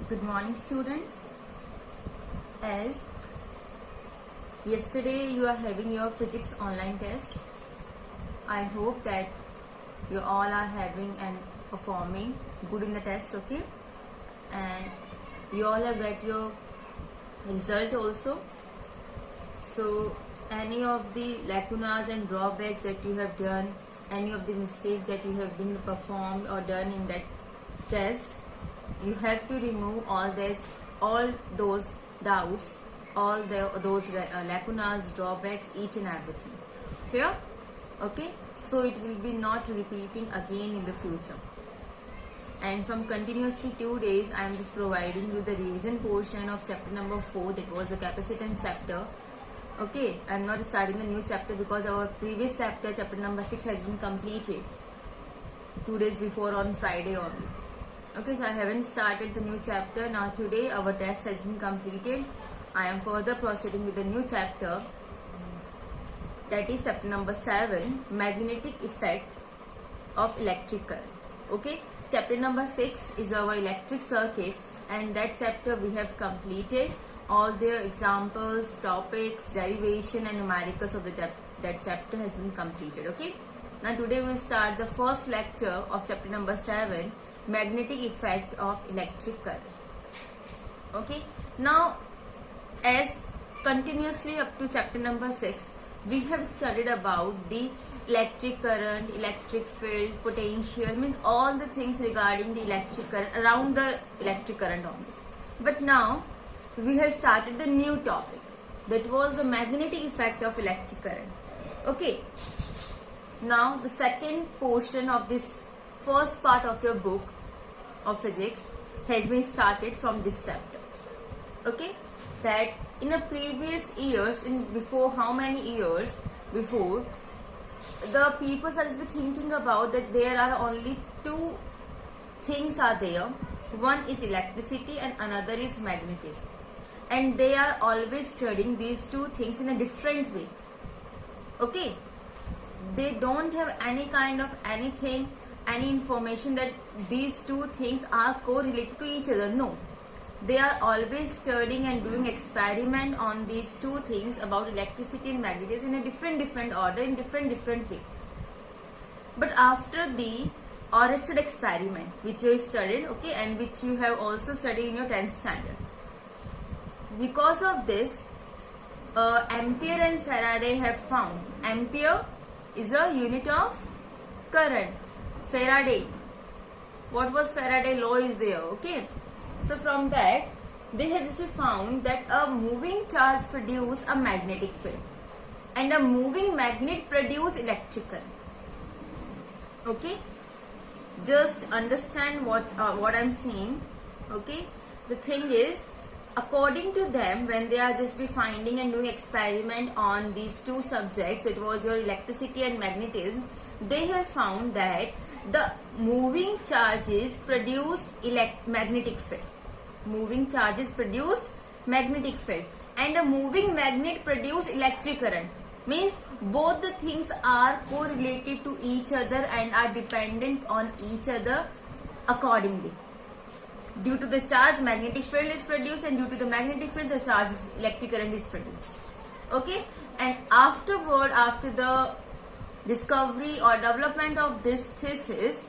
Good morning, students. As yesterday you are having your physics online test, I hope that you all are having and performing good in the test, okay? And you all have got your result also. So any of the lacunas and drawbacks that you have done, any of the mistake that you have been performed or done in that test, you have to remove all those doubts, those lacunas, drawbacks, each and everything. Clear? Okay, so it will be not repeating again in the future. And from continuously 2 days, I am just providing you the revision portion of chapter number 4, that was the capacitance chapter. Okay, I am not starting the new chapter because our previous chapter, chapter number 6, has been completed 2 days before on Friday only. Okay, so I haven't started the new chapter. Now today our test has been completed. I am further proceeding with the new chapter, that is chapter number 7, magnetic effect of electric current. Okay, chapter number 6 is our electric circuit, and that chapter we have completed. All the examples, topics, derivation and numericals of that chapter has been completed. Okay, now today we will start the first lecture of chapter number 7, magnetic effect of electric current. Okay, now as continuously up to chapter number 6, we have studied about the electric current, electric field, potential, means all the things regarding the electric current, around the electric current only. But now we have started the new topic, that was the magnetic effect of electric current. Okay, now the second portion of this first part of your book of physics has been started from this chapter. Okay, that in the previous years, before how many years before, the people started thinking about that there are only two things are there. One is electricity and another is magnetism, and they are always studying these two things in a different way. Okay, they don't have any kind of anything, any information that these two things are correlated to each other. No, they are always studying and doing experiment on these two things about electricity and magnetism in a different order, in different way. But after the Oersted experiment, which you studied, okay, and which you have also studied in your 10th standard, because of this, Ampere and Faraday have found Ampere is a unit of current. Faraday, what was Faraday law is there, okay? So from that, they have just found that a moving charge produce a magnetic field, and a moving magnet produce electric current. Okay, just understand what I'm saying. Okay, the thing is, according to them, when they are just be finding and doing experiment on these two subjects, it was your electricity and magnetism, they have found that the moving charges produced magnetic field. Moving charges produced magnetic field, and a moving magnet produced electric current. Means both the things are correlated to each other and are dependent on each other accordingly. Due to the charge, magnetic field is produced, and due to the magnetic field, the charge electric current is produced. Okay, and afterward, after the discovery or development of this thesis,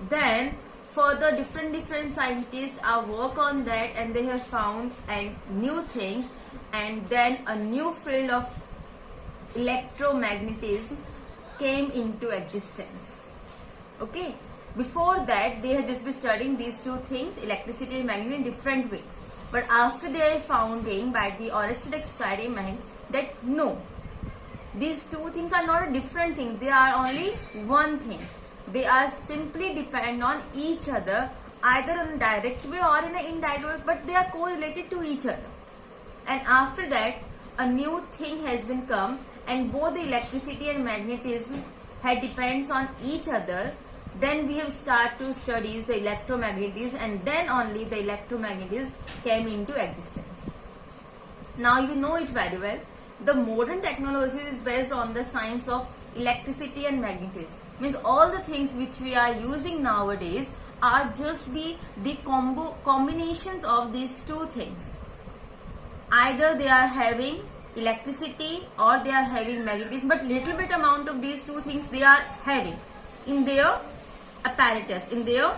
then further different scientists are work on that, and they have found and new things, and then a new field of electromagnetism came into existence. Okay, before that they had just been studying these two things, electricity and magnetism, in different way. But after they are founding by the Oersted experiment that no, these two things are not a different thing, they are only one thing. They are simply depend on each other, either in a direct way or in an indirect way, but they are correlated to each other. And after that, a new thing has been come, and both the electricity and magnetism had depends on each other. Then we have started to study the electromagnetism, and then only the electromagnetism came into existence. Now you know it very well. The modern technology is based on the science of electricity and magnetism. Means all the things which we are using nowadays are just be the combinations of these two things. Either they are having electricity or they are having magnetism, but little bit amount of these two things they are having in their apparatus, in their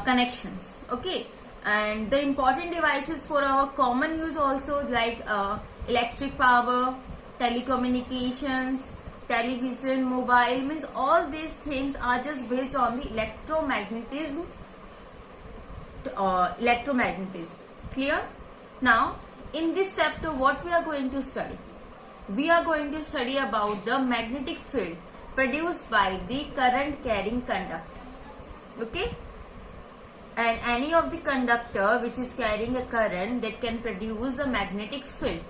connections. Okay, and the important devices for our common use also, like electric power, telecommunications, television, mobile, means all these things are just based on the electromagnetism. Clear? Now in this chapter what we are going to study? We are going to study about the magnetic field produced by the current carrying conductor. Okay, and any of the conductor which is carrying a current that can produce the magnetic field,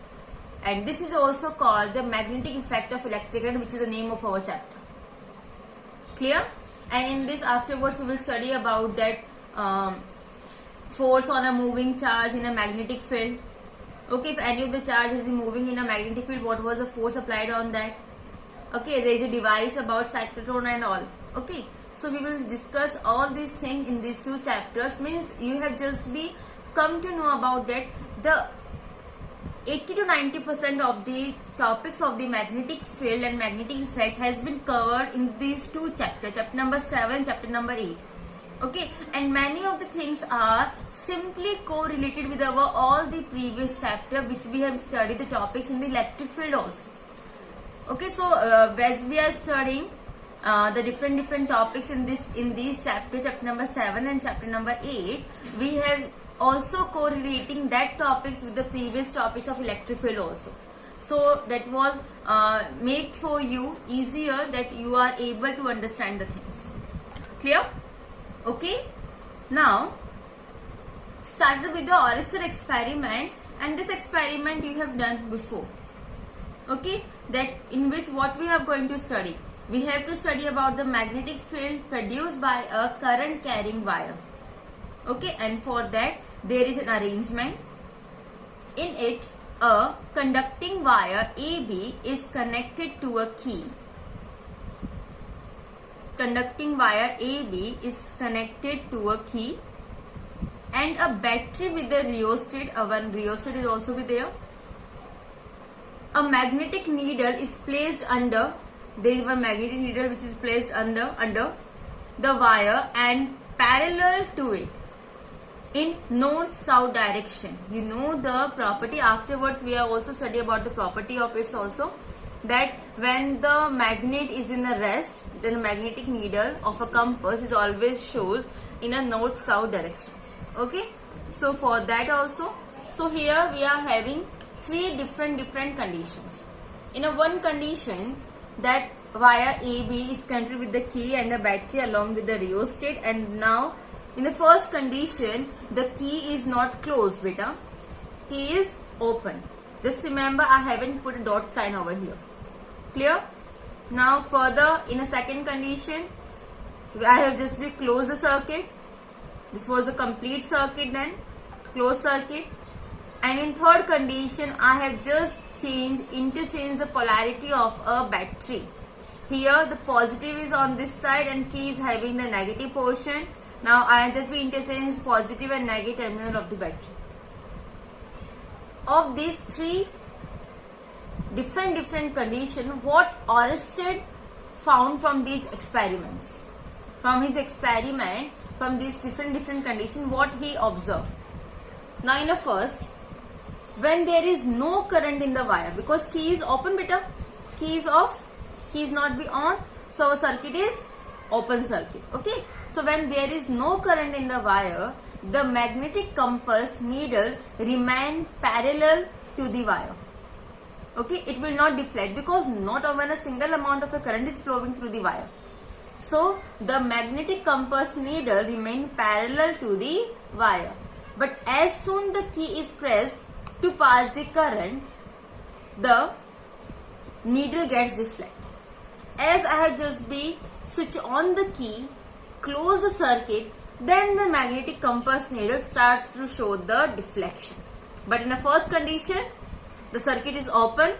and this is also called the magnetic effect of electric current, which is the name of our chapter. Clear? And in this afterwards we will study about that force on a moving charge in a magnetic field. Okay, if any of the charge is moving in a magnetic field, what was the force applied on that? Okay, there is a device about cyclotron and all. Okay, so we will discuss all these things in these two chapters. Means you have just come to know about that the 80 to 90% of the topics of the magnetic field and magnetic effect has been covered in these two chapters, chapter number 7, chapter number 8. Okay, and many of the things are simply correlated with our all the previous chapter which we have studied the topics in the electric field also. Okay, so as we are studying the different topics in these chapter number 7 and chapter number 8, we have also correlating that topics with the previous topics of electric field also. So that was make for you easier that you are able to understand the things. Clear? Okay, now started with the Oersted experiment, and this experiment you have done before. Okay, that in which what we are going to study? We have to study about the magnetic field produced by a current carrying wire. Okay, and for that there is an arrangement. In it, a conducting wire AB is connected to a key. Conducting wire AB is connected to a key, and a battery with a rheostat. One rheostat is also there. A magnetic needle is placed under. There is a magnetic needle which is placed under the wire and parallel to it in north-south direction. You know the property. Afterwards we are also study about the property of it also, that when the magnet is in a rest, then the magnetic needle of a compass is always shows in a north-south directions. Okay, so for that also, so here we are having three different conditions. In a one condition, that wire AB is connected with the key and the battery along with the rheostat, and now in the first condition the key is not closed, beta. Key is open. Just remember I haven't put a dot sign over here. Clear? Now further, in a second condition, I have just closed the circuit. This was a complete circuit, then closed circuit. And in third condition, I have just interchanged the polarity of a battery. Here the positive is on this side and key is having the negative portion. Now I have just interchanged positive and negative terminal of the battery. Of these three different condition, what Oersted found from these experiments, from his experiment, from these different condition, what he observed? Now in the first, when there is no current in the wire, because key is open, beta, key is off, key is not be on, so our circuit is open circuit. Okay, so when there is no current in the wire, the magnetic compass needle remain parallel to the wire. Okay, it will not deflect because not even a single amount of a current is flowing through the wire. So the magnetic compass needle remain parallel to the wire. But as soon the key is pressed to pass the current, the needle gets deflect. As I have just switch on the key, close the circuit, then the magnetic compass needle starts to show the deflection. But in the first condition, the circuit is open,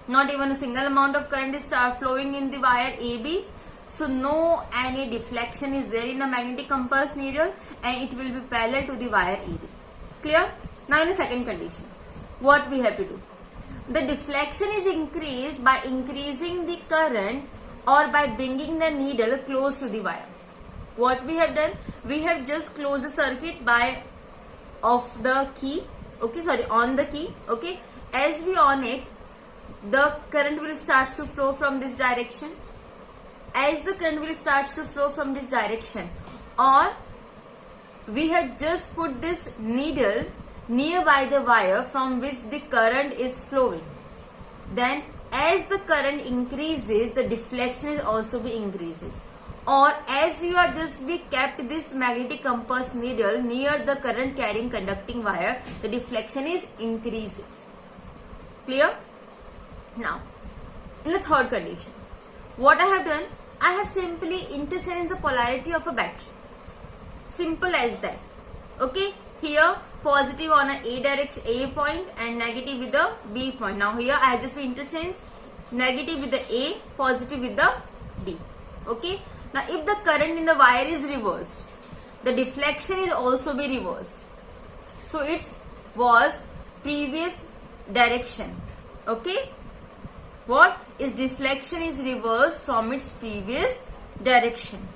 not even a single amount of current is start flowing in the wire AB. So no any deflection is there in the magnetic compass needle, and it will be parallel to the wire AB. Clear? Now in the second condition, what we have to do? The deflection is increased by increasing the current or by bringing the needle close to the wire. What we have done? We have just closed the circuit by off the key. Okay, sorry, on the key. Okay, as we on it, the current will start to flow from this direction. As the current will start to flow from this direction, or we have just put this needle nearby the wire from which the current is flowing. Then as the current increases, the deflection is also be increases. Or as you are just be kept this magnetic compass needle near the current carrying conducting wire, the deflection is increases. Clear? Now, in the third condition, what I have done? I have simply interchanged the polarity of a battery. Simple as that. Okay, here positive on a direction, A point, and negative with the B point. Now here I have just been interchanged negative with the A, positive with the B. Okay. Now if the current in the wire is reversed, the deflection is also be reversed. So it was previous direction. Okay. What is deflection is reversed from its previous direction.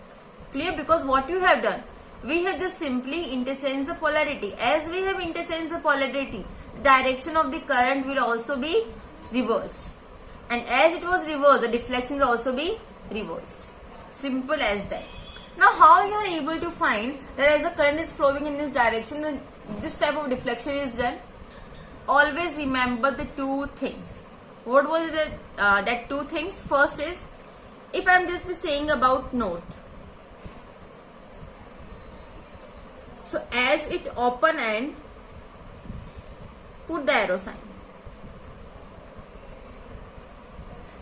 Clear? Because what you have done, we have just simply interchanged the polarity. As we have interchanged the polarity, the direction of the current will also be reversed. And as it was reversed, the deflection will also be reversed. Simple as that. Now how you are able to find that as the current is flowing in this direction, this type of deflection is done? Always remember the two things. What was that two things? First is, if I am just saying about north. So as it open end, put the arrow sign.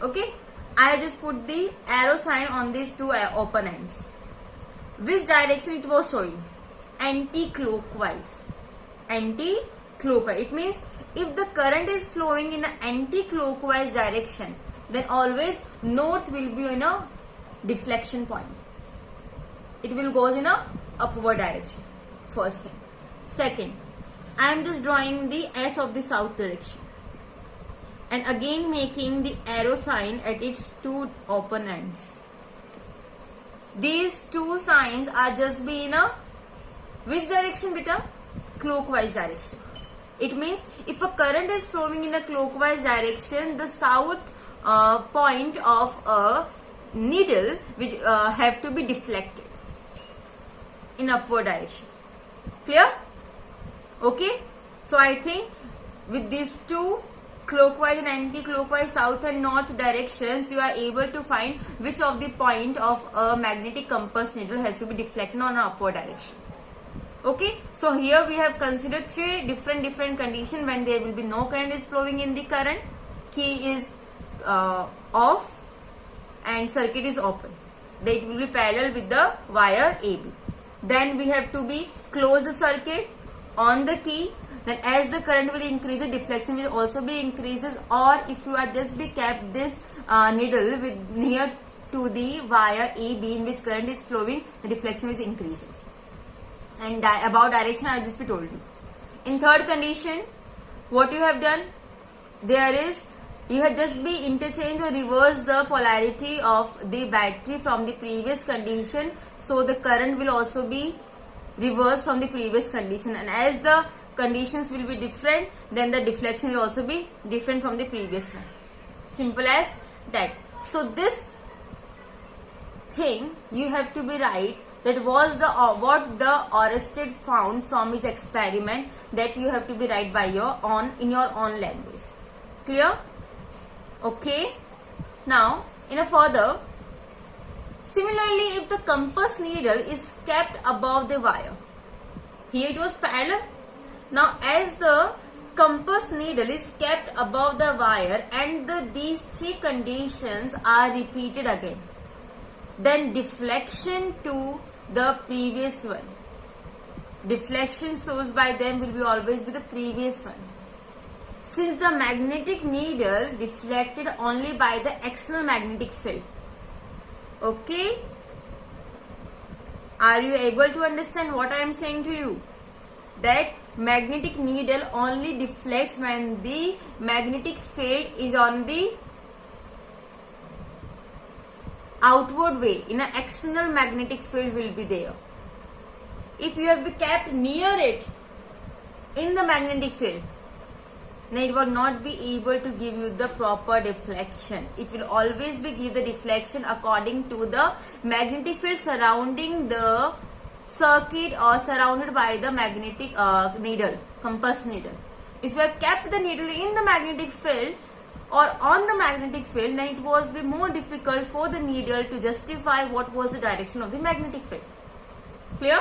Okay, I just put the arrow sign on these two open ends. Which direction it was showing? Anti-clockwise. Anti-clockwise. It means if the current is flowing in an anti-clockwise direction, then always north will be in a deflection point. It will go in a upward direction. First thing. Second, I am just drawing the S of the south direction, and again making the arrow sign at its two open ends. These two signs are just be in a which direction, beta? Clockwise direction. It means if a current is flowing in a clockwise direction, the south point of a needle will have to be deflected in upward direction. Clear? Okay. So I think with these two clockwise and anti-clockwise south and north directions, you are able to find which of the point of a magnetic compass needle has to be deflected on an upward direction. Okay. So here we have considered three different conditions when there will be no current is flowing in the current, key is off, and circuit is open. They will be parallel with the wire AB. Then we have to be close the circuit on the key. Then as the current will increase, the deflection will also be increases. Or if you are just be kept this needle with near to the wire AB in which current is flowing, the deflection will increases. And about direction I have just be told you. In third condition, what you have done, there is you have just be interchanged or reverse the polarity of the battery from the previous condition, so the current will also be reversed from the previous condition, and as the conditions will be different, then the deflection will also be different from the previous one. Simple as that. So this thing you have to be right, that was the what the Oersted found from his experiment, that you have to be right by your own in your own language. Clear? Okay. Now in a further, similarly, if the compass needle is kept above the wire, here it was parallel. Now as the compass needle is kept above the wire and these three conditions are repeated again, then deflection to the previous one, deflection source by them will be always be the previous one. Since the magnetic needle deflected only by the external magnetic field, Okay, are you able to understand what I am saying to you? That magnetic needle only deflects when the magnetic field is on the outward way. In an external magnetic field will be there. If you have been kept near it in the magnetic field, then it will not be able to give you the proper deflection. It will always be give the deflection according to the magnetic field surrounding the circuit or surrounded by the magnetic needle, compass needle. If you have kept the needle in the magnetic field or on the magnetic field, then it was be more difficult for the needle to justify what was the direction of the magnetic field. Clear?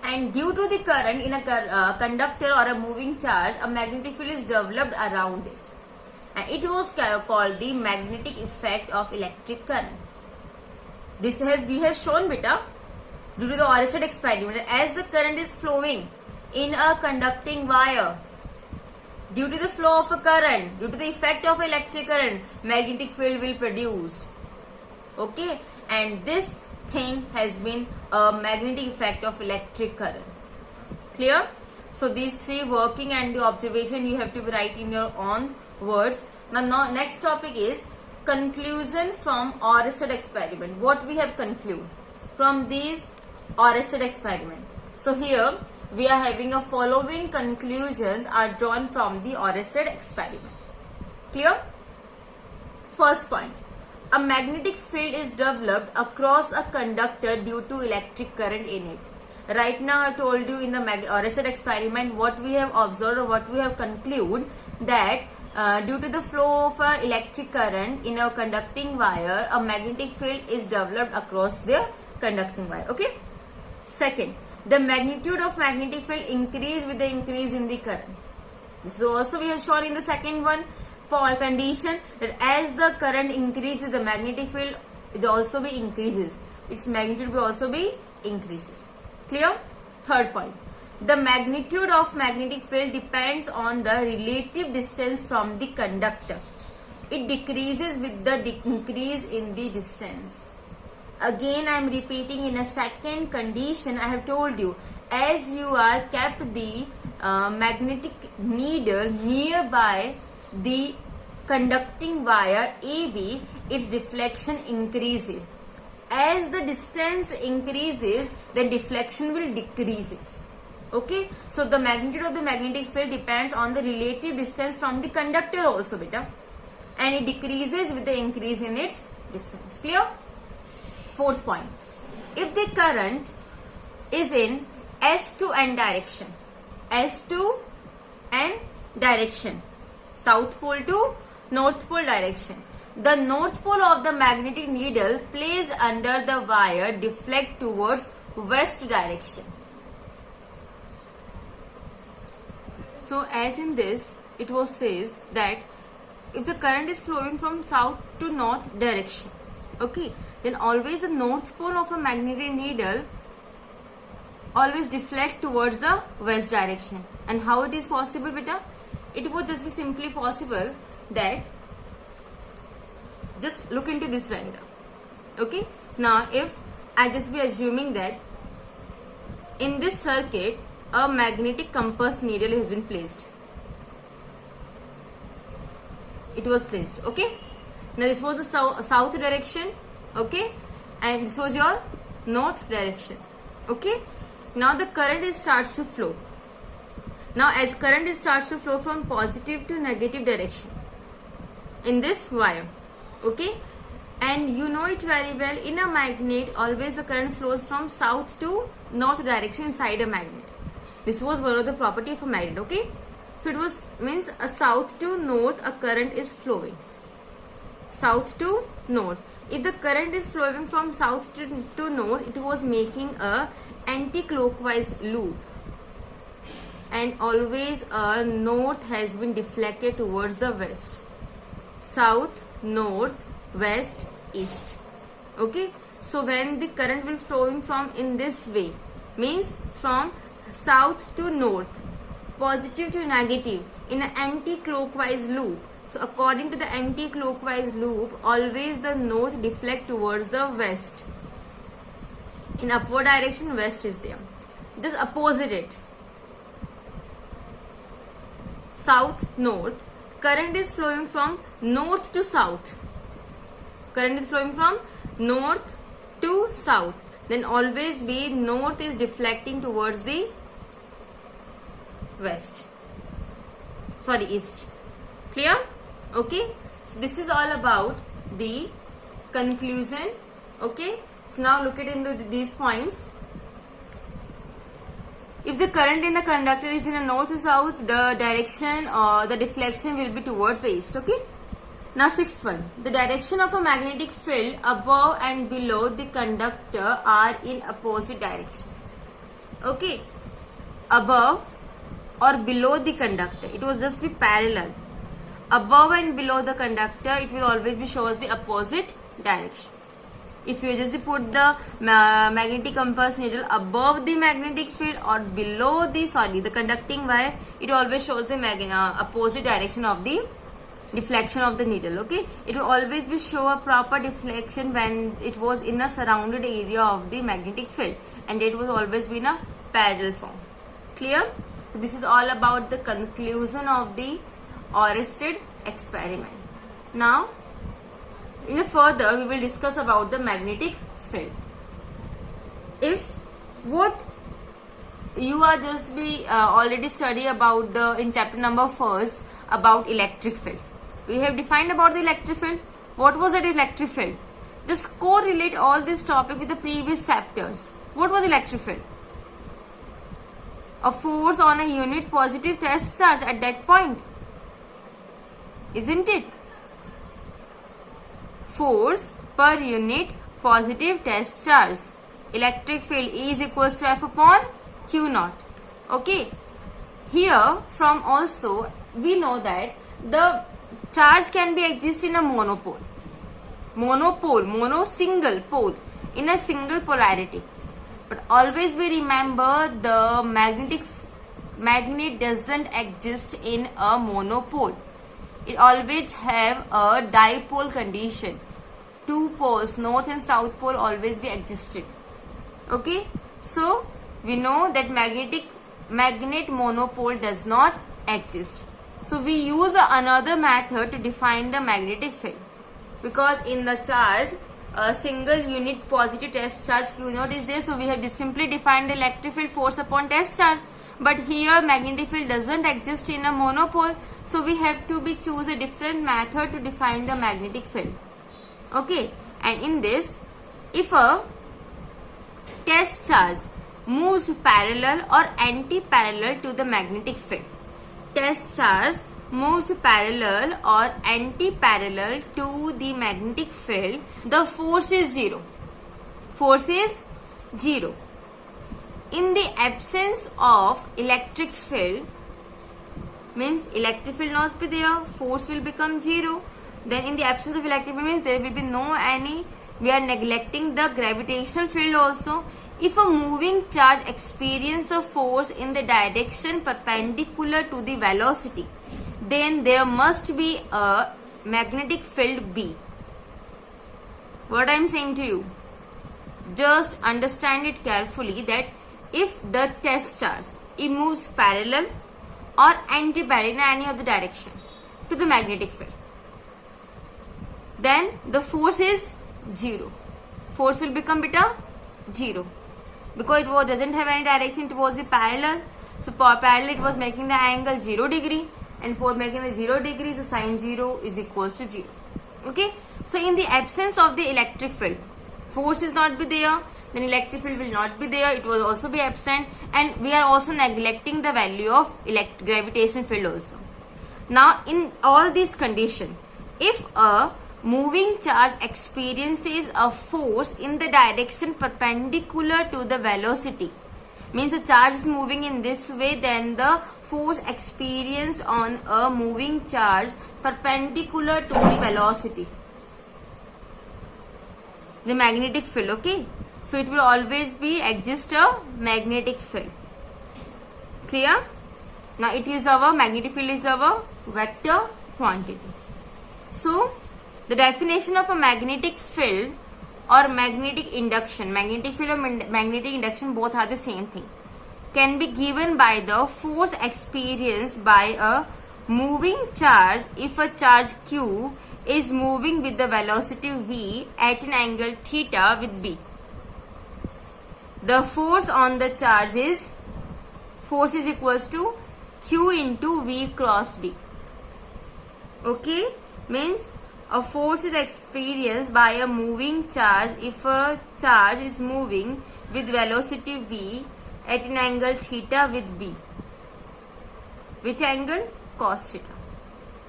And due to the current in a conductor or a moving charge, a magnetic field is developed around it. And it was called the magnetic effect of electric current. This we have shown beta due to the Oersted experiment. As the current is flowing in a conducting wire, due to the flow of a current, due to the effect of electric current, magnetic field will produced. Okay, and this thing has been a magnetic effect of electric current. Clear? So these three working and the observation you have to write in your own words. Now next topic is conclusion from Oersted experiment. What we have concluded from these Oersted experiment. So here we are having a following conclusions are drawn from the Oersted experiment. Clear? First point. A magnetic field is developed across a conductor due to electric current in it. Right now I told you in the Oersted experiment what we have observed or what we have concluded that due to the flow of electric current in a conducting wire, a magnetic field is developed across the conducting wire. Okay. Second, the magnitude of magnetic field increase with the increase in the current. So also we have shown in the second one for condition that as the current increases, the magnetic field will also be increases. Its magnitude will also be increases. Clear? Third point. The magnitude of magnetic field depends on the relative distance from the conductor. It decreases with the increase in the distance. Again I am repeating in a second condition I have told you. As you are kept the magnetic needle nearby the conducting wire AB, its deflection increases. As the distance increases, the deflection will decreases. Okay, so the magnitude of the magnetic field depends on the relative distance from the conductor also beta, and it decreases with the increase in its distance. Clear? Fourth point. If the current is in S to N direction, S to N direction, South pole to North pole direction, the North pole of the magnetic needle placed under the wire deflect towards West direction. So as in this, it was says that if the current is flowing from South to North direction, okay, then always the North pole of a magnetic needle always deflect towards the West direction. And how it is possible beta? It would just be simply possible that just look into this diagram. Okay, now if I just be assuming that in this circuit a magnetic compass needle has been placed. It was placed. Okay, now this was the south direction. Okay, and this was your north direction. Okay, now the current starts to flow. Now as current starts to flow from positive to negative direction in this wire. Okay, and you know it very well, in a magnet always the current flows from south to north direction inside a magnet. This was one of the property of a magnet. Okay, so it was means a south to north a current is flowing. South to north. If the current is flowing from south to north, it was making a anti-clockwise loop, and always north has been deflected towards the west. South, north, west, east. Okay, so when the current will flowing from in this way, means from south to north, positive to negative in an anti-clockwise loop, So according to the anti-clockwise loop, always the north deflect towards the west. In upward direction, west is there. Just opposite it. South, north. Current is flowing from north to south. Current is flowing from north to south. Then always be north is deflecting towards the west. Sorry, east. Clear? Okay. So this is all about the conclusion. Okay. So now look at these points. If the current in the conductor is in a north to south, the direction or the deflection will be towards the east. Okay. Now sixth one. The direction of a magnetic field above and below the conductor are in opposite direction. Okay. Above or below the conductor, it will just be parallel. Above and below the conductor, it will always be shows the opposite direction. If you just put the magnetic compass needle above the magnetic field or below the conducting wire, it always shows the opposite direction of the deflection of the needle. Okay, it will always be show a proper deflection when it was in a surrounded area of the magnetic field, and it will always be in a parallel form. Clear? So this is all about the conclusion of the Oersted experiment. Now, in a further, we will discuss about the magnetic field. If what you are just be already study about the in chapter number 1st about electric field. We have defined about the electric field. What was that electric field? Just correlate all this topic with the previous chapters. What was electric field? A force on a unit positive test charge at that point. Isn't it? Force per unit positive test charge. Electric field E is equals to F upon Q naught. Okay. Here from also we know that the charge can be exist in a monopole. Single pole in a single polarity. But always we remember the magnet doesn't exist in a monopole. It always have a dipole condition. Two poles, north and south pole, always be existed. Okay, so we know that magnet monopole does not exist. So we use another method to define the magnetic field, because in the charge a single unit positive test charge Q naught is there. So we have simply defined the electric field force upon test charge. But here magnetic field doesn't exist in a monopole, so we have to choose a different method to define the magnetic field. Okay, and in this, if a test charge moves parallel or anti-parallel to the magnetic field, test charge moves parallel or anti-parallel to the magnetic field, the force is zero. Force is zero. In the absence of electric field, means electric field not be there, force will become zero. Then in the absence of electric field means there will be no any, we are neglecting the gravitational field also. If a moving charge experience a force in the direction perpendicular to the velocity, then there must be a magnetic field B. What I am saying to you, just understand it carefully, that if the test charge, it moves parallel or anti-parallel in any of the direction to the magnetic field, then the force is zero. Force will become beta zero, because it doesn't have any direction towards the parallel. So for parallel it was making the angle 0 degree, and for making the 0 degree, the sine 0 is equals to 0. Okay. So in the absence of the electric field, force is not be there, then electric field will not be there, it will also be absent, and we are also neglecting the value of gravitation field also. Now in all these conditions, if a moving charge experiences a force in the direction perpendicular to the velocity, means the charge is moving in this way, then the force experienced on a moving charge perpendicular to the velocity, the magnetic field. Okay, so it will always be exist a magnetic field. Clear? Now it is our magnetic field is our vector quantity. So the definition of a magnetic field or magnetic induction, magnetic field or magnetic induction both are the same thing, can be given by the force experienced by a moving charge if a charge Q is moving with the velocity v at an angle theta with B. The force on the charge is equals to Q into V cross B. Okay, means a force is experienced by a moving charge if a charge is moving with velocity v at an angle theta with B. Which angle? Cos theta.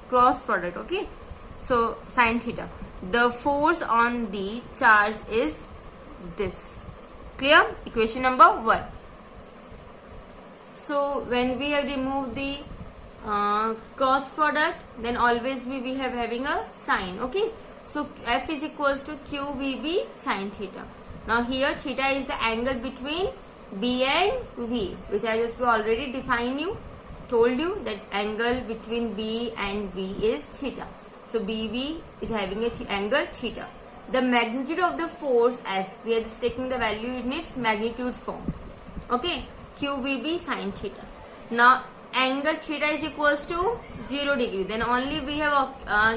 Cross product, okay? So sin theta. The force on the charge is this. Clear? Equation number 1. So when we have removed the cross product, then always we have having a sign, okay? So F is equals to QVB sin theta. Now here theta is the angle between B and V, which I just already told you that angle between B and V is theta. So BV is having a angle theta. The magnitude of the force F, we are just taking the value in its magnitude form. Okay, QVB sin theta. Now angle theta is equals to 0 degree. Then only we have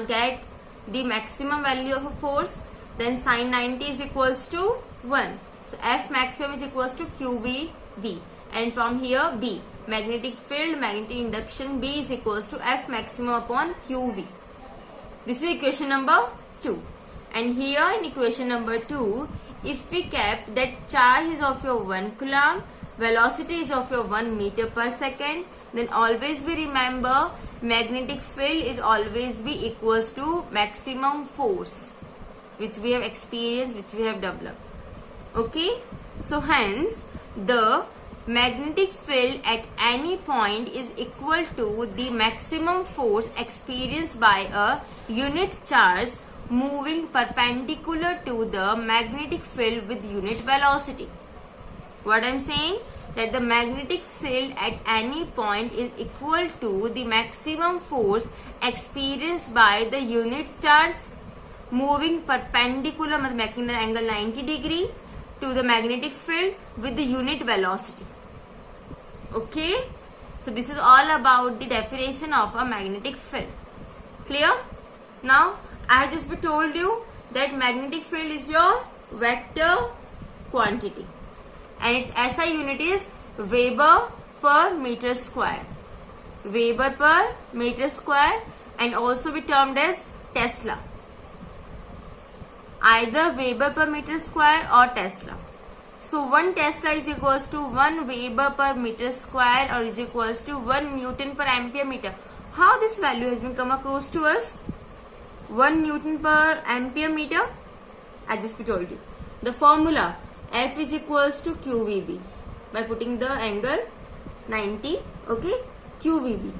get the maximum value of a force. Then sin 90 is equals to 1. So F maximum is equals to QVB. And from here B, magnetic field, magnetic induction B is equals to F maximum upon QV. This is equation number 2. And here in equation number 2, if we kept that charge is of your 1 coulomb, velocity is of your 1 meter per second, then always we remember magnetic field is always be equals to maximum force which we have experienced, which we have developed. Okay, so hence the magnetic field at any point is equal to the maximum force experienced by a unit charge moving perpendicular to the magnetic field with unit velocity. What I am saying, that the magnetic field at any point is equal to the maximum force experienced by the unit charge moving perpendicular, making the angle 90 degree to the magnetic field with the unit velocity. Okay, so this is all about the definition of a magnetic field. Clear? Now I have just told you that magnetic field is your vector quantity and its SI unit is Weber per meter square. Weber per meter square, and also be termed as Tesla. Either Weber per meter square or Tesla. So 1 Tesla is equals to 1 Weber per meter square or is equals to 1 Newton per ampere meter. How this value has been come across to us? 1 Newton per ampere meter. I just told you. The formula F is equals to QVB by putting the angle 90. Okay, QVB.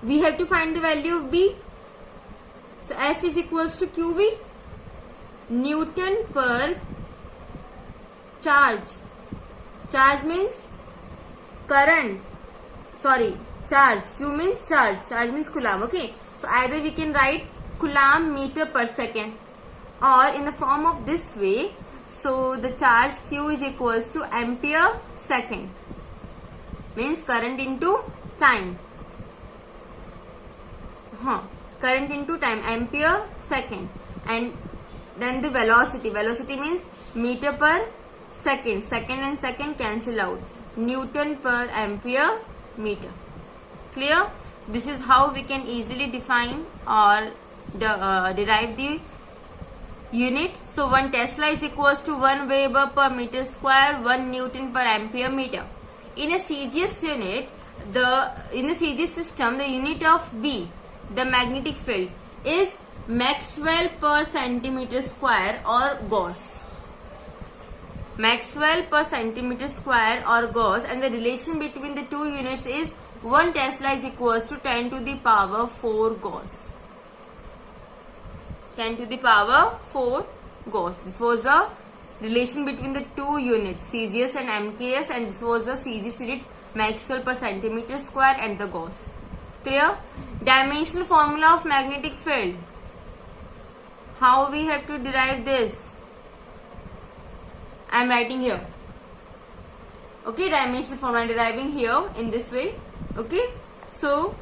We have to find the value of B. So F is equals to QV. Newton per charge. Charge means current. Sorry, charge. Q means charge. Charge means coulomb. Okay. So either we can write coulomb meter per second or in the form of this way. So the charge Q is equals to ampere second. Means current into time. Current into time. Ampere second. And then the velocity. Velocity means meter per second. Second and second cancel out. Newton per ampere meter. Clear? This is how we can easily define or derive the unit. So 1 Tesla is equals to 1 Weber per meter square, 1 Newton per ampere meter. In a CGS unit, in the CGS system, the unit of B, the magnetic field, is Maxwell per centimeter square or Gauss. Maxwell per centimeter square or Gauss, and the relation between the two units is 1 Tesla is equals to 10 to the power 4 Gauss. 10 to the power 4 Gauss. This was the relation between the two units, CGS and MKS, and this was the CGS unit Maxwell per centimeter square and the Gauss. Clear? Dimensional formula of magnetic field. how we have to derive this? I am writing here. Okay, dimensional formula deriving here in this way. Okay, so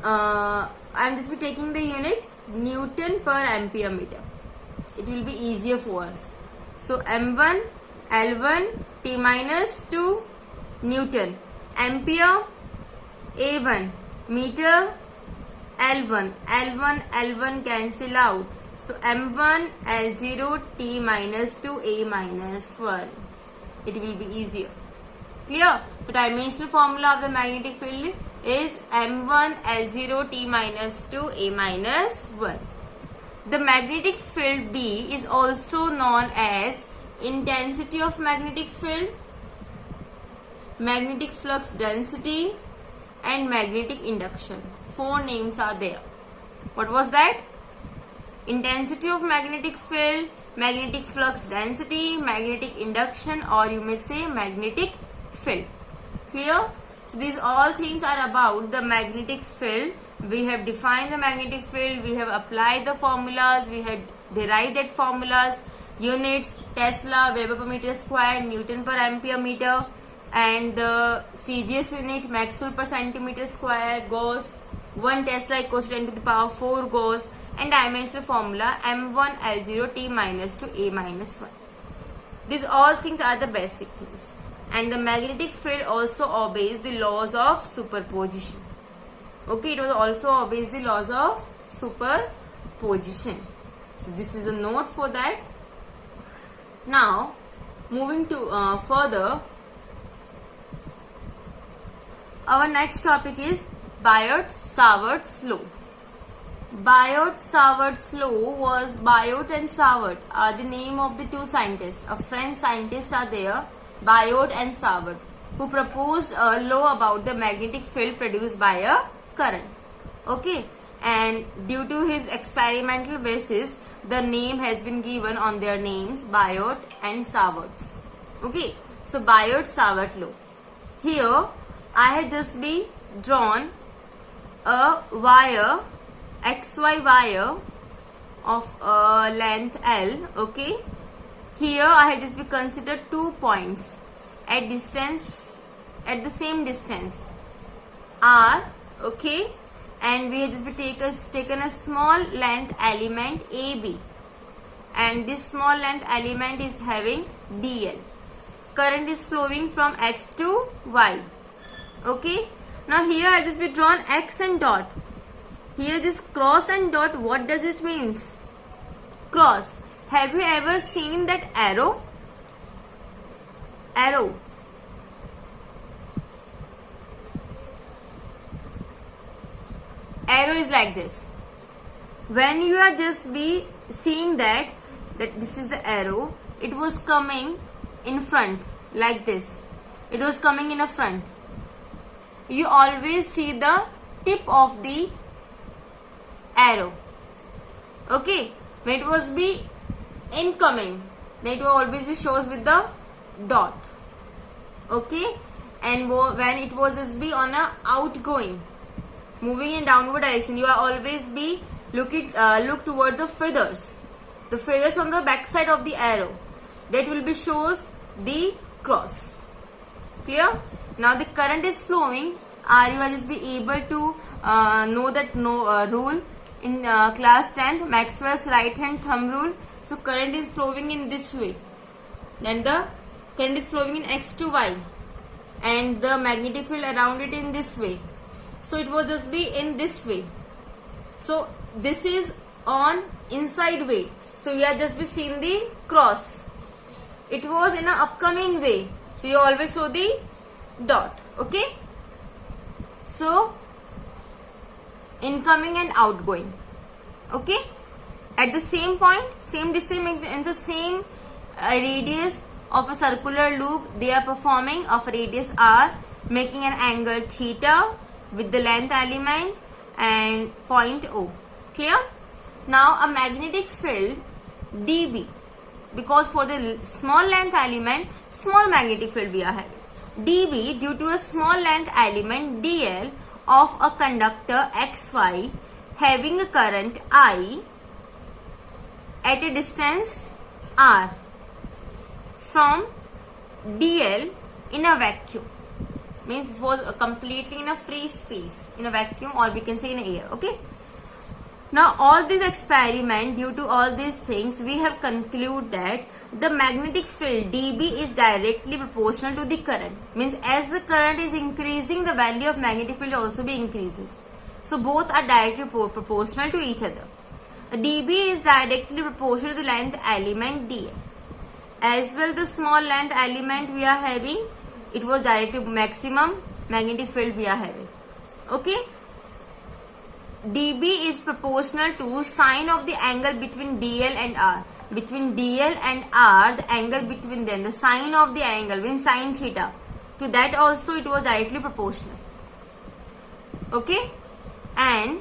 I am just be taking the unit Newton per ampere meter. It will be easier for us. So M1 L1 T minus 2 Newton, ampere A1, meter L1, L1 cancel out. So M1 L0 T minus 2 A minus 1. It will be easier. Clear? The dimensional formula of the magnetic field is M1 L0 T minus 2 A minus 1. The magnetic field B is also known as intensity of magnetic field, magnetic flux density, and magnetic induction. 4 names are there. What was that? Intensity of magnetic field, magnetic flux density, magnetic induction, or you may say magnetic field. Clear? So these all things are about the magnetic field. We have defined the magnetic field, we have applied the formulas, we have derived that formulas, units, Tesla, Weber per meter square, Newton per ampere meter, and the CGS unit, Maxwell per centimeter square, Gauss, 1 Tesla equals to 10 to the power 4 Gauss, and dimensional formula M1 L0 T minus 2 A minus 1. These all things are the basic things. And the magnetic field also obeys the laws of superposition. Okay, it also obeys the laws of superposition. So this is a note for that. Now, moving to further, our next topic is Biot-Savart's law. Biot-Savart's law was Biot and Savart are the name of the two scientists. A French scientist are there, Biot and Savart, who proposed a law about the magnetic field produced by a current. Okay, and due to his experimental basis, the name has been given on their names, Biot and Savart. Okay, so Biot-Savart law. Here, I had just been drawn a wire, XY wire of a length L. Okay, here I had just been considered 2 points at the same distance R. Okay, and we had just been taken a small length element AB, and this small length element is having DL. Current is flowing from X to Y. Okay, now here I just be drawn X and dot. Here this cross and dot, what does it means? Cross. Have you ever seen that arrow? Arrow. Arrow is like this. When you are just be seeing that this is the arrow, it was coming in front like this. It was coming in a front. You always see the tip of the arrow. Okay, when it was be incoming, then it will always be shows with the dot. Okay, and when it was just be on a outgoing, moving in downward direction, you are always be look towards the feathers on the back side of the arrow. That will be shows the cross. Clear? Now the current is flowing. You will just be able to know that rule in class 10th, Maxwell's right hand thumb rule. So current is flowing in this way. Then the current is flowing in X to Y, and the magnetic field around it in this way. So it will just be in this way. So this is on inside way. So you have just be seen the cross. It was in an upcoming way. So you always saw the dot. Okay. So incoming and outgoing. Okay. At the same point, same distance, in the same radius of a circular loop, they are performing of a radius r, making an angle theta with the length element and point O. Clear? Now a magnetic field dB, because for the small length element, small magnetic field we are having. dB due to a small length element dl of a conductor xy having a current I at a distance r from dl in a vacuum. Means it was completely in a free space, in a vacuum, or we can say in air. Okay. Now all this experiment, due to all these things, we have concluded that the magnetic field dB is directly proportional to the current. Means as the current is increasing, the value of magnetic field also be increases. So both are directly proportional to each other. dB is directly proportional to the length element dl. As well, the small length element we are having, it was directly maximum magnetic field we are having. Okay. dB is proportional to sine of the angle between dl and r. Between dl and r, the angle between them, the sine of the angle means sine theta. To that also it was directly proportional. Okay. And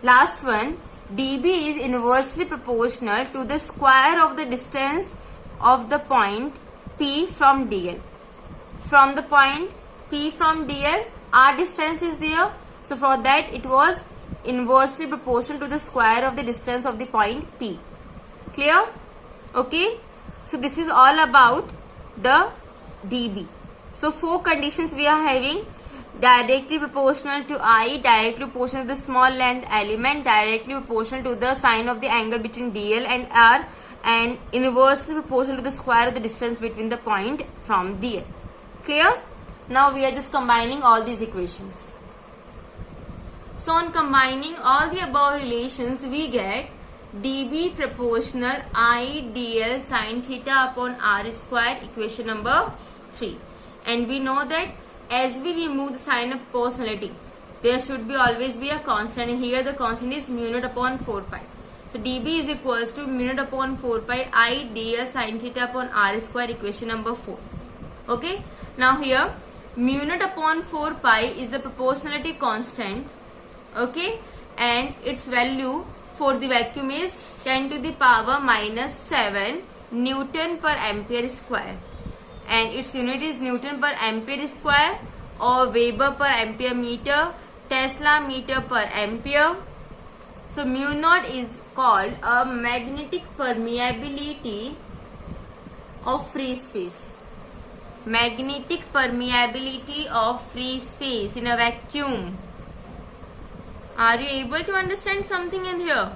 last one, dB is inversely proportional to the square of the distance of the point P from dl. From the point P from dl, r distance is there. So for that it was inversely proportional to the square of the distance of the point P. Clear? Okay. So this is all about the dB. So 4 conditions we are having: directly proportional to I, directly proportional to the small length element, directly proportional to the sine of the angle between dl and r, and inversely proportional to the square of the distance between the point from dl. Clear? Now we are just combining all these equations. So on combining all the above relations, we get dB proportional I dl sin theta upon r square, equation number 3. And we know that as we remove the sign of proportionality, there should be always be a constant. Here the constant is mu naught upon 4 pi. So dB is equals to mu naught upon 4 pi I dl sin theta upon r square, equation number 4. Okay. Now here mu naught upon 4 pi is the proportionality constant. Okay, and its value for the vacuum is 10 to the power minus 7 Newton per ampere square, and its unit is Newton per ampere square or Weber per ampere meter, Tesla meter per ampere. So mu naught is called a magnetic permeability of free space. Magnetic permeability of free space in a vacuum. Are you able to understand something in here?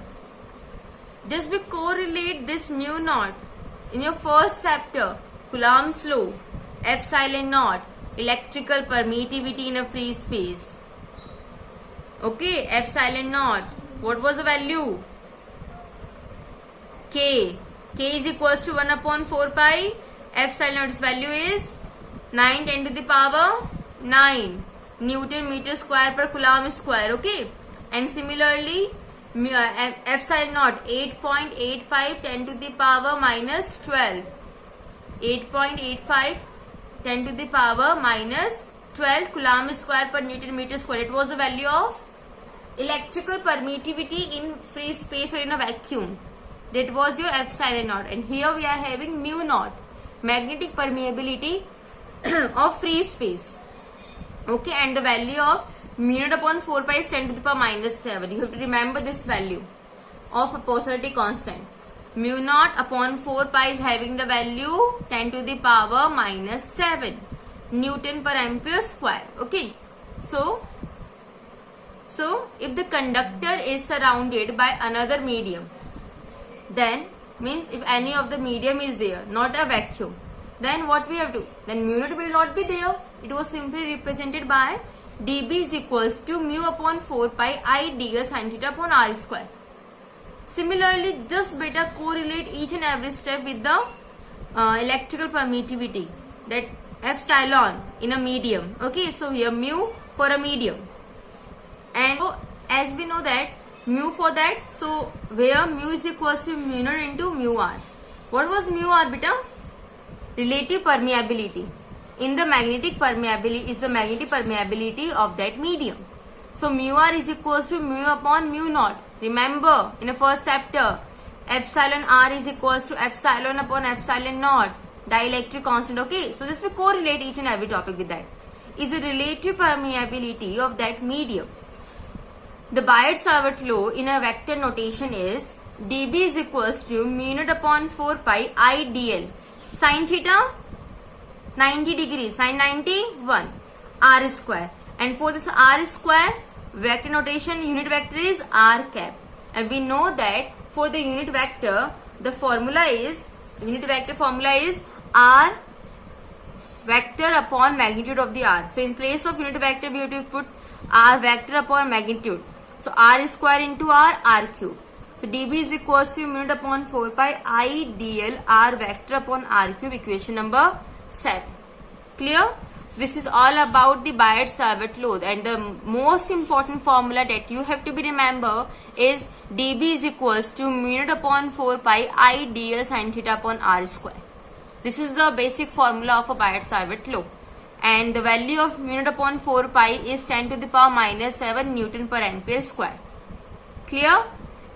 Just we correlate this mu naught in your first chapter, Coulomb's law, epsilon naught, electrical permittivity in a free space. Okay, epsilon naught. What was the value? K. K is equals to 1 upon 4 pi. Epsilon naught's value is 9 10 to the power 9 Newton meter square per Coulomb square. Okay. And similarly, epsilon naught 8.85 10 to the power minus 12. 8.85 10 to the power minus 12 Coulomb square per Newton meter square. It was the value of electrical permittivity in free space or in a vacuum. That was your epsilon naught. And here we are having mu naught, magnetic permeability of free space. Okay, and the value of mu naught upon 4 pi is 10 to the power minus 7. You have to remember this value of proportionality constant. Mu naught upon 4 pi is having the value 10 to the power minus 7 Newton per ampere square. Okay. So if the conductor is surrounded by another medium, then means if any of the medium is there, not a vacuum, then what we have to? Then mu naught will not be there. It was simply represented by dB is equals to mu upon 4 pi I dl sin theta upon r square. Similarly, just better correlate each and every step with the electrical permittivity, that epsilon in a medium. Okay, so here mu for a medium, and so as we know that mu for that, so where mu is equals to mu naught into mu r. What was mu r, beta? Relative permeability. In the magnetic permeability is the magnetic permeability of that medium. So mu r is equals to mu upon mu naught. Remember in the first chapter, epsilon r is equals to epsilon upon epsilon naught, dielectric constant. Okay, so just we correlate each and every topic with that. Is the relative permeability of that medium. the Biot-Savart law in a vector notation is dB is equals to mu naught upon 4 pi I dl. Sin theta 90 degrees, sin 90 1 r square, and for this r square vector notation unit vector is r cap, and we know that for the unit vector the formula is r vector upon magnitude of the r. So in place of unit vector we have to put r vector upon magnitude. So r square into r cube. So dB is equals to mu naught upon 4 pi I dl r vector upon r cube, equation number 7. Clear? This is all about the Biot-Savart law, and the most important formula that you have to be remember is dB is equals to mu naught upon 4 pi I dl sin theta upon r square. This is the basic formula of a Biot-Savart law, and the value of mu naught upon 4 pi is 10 to the power minus 7 Newton per ampere square. Clear?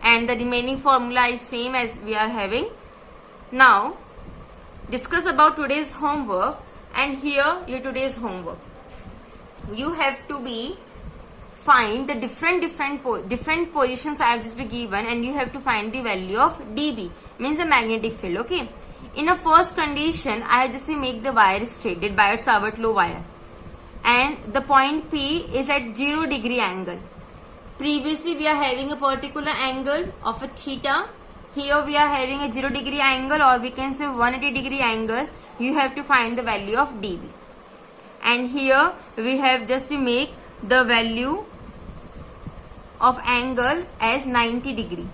And the remaining formula is same as we are having. Now discuss about today's homework, and here your today's homework. You have to be find the different positions I have just been given, and you have to find the value of dB, means the magnetic field. Okay. In a first condition, I have just make the wire straight, that Biot-Savart law wire, and the point P is at 0 degree angle. Previously we are having a particular angle of a theta. Here we are having a 0 degree angle, or we can say 180 degree angle. You have to find the value of dB, and here we have just to make the value of angle as 90 degree.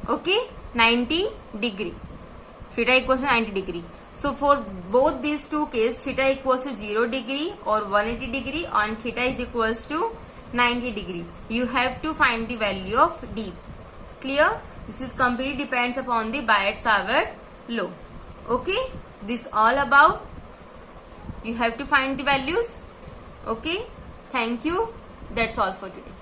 Okay, 90 degree. Theta equals to 90 degree. So for both these two cases, theta equals to 0 degree or 180 degree, and theta is equals to 90 degree. You have to find the value of dB. Clear? This is completely depends upon the Biot-Savart law. Okay, this all about, you have to find the values. Okay, thank you. That's all for today.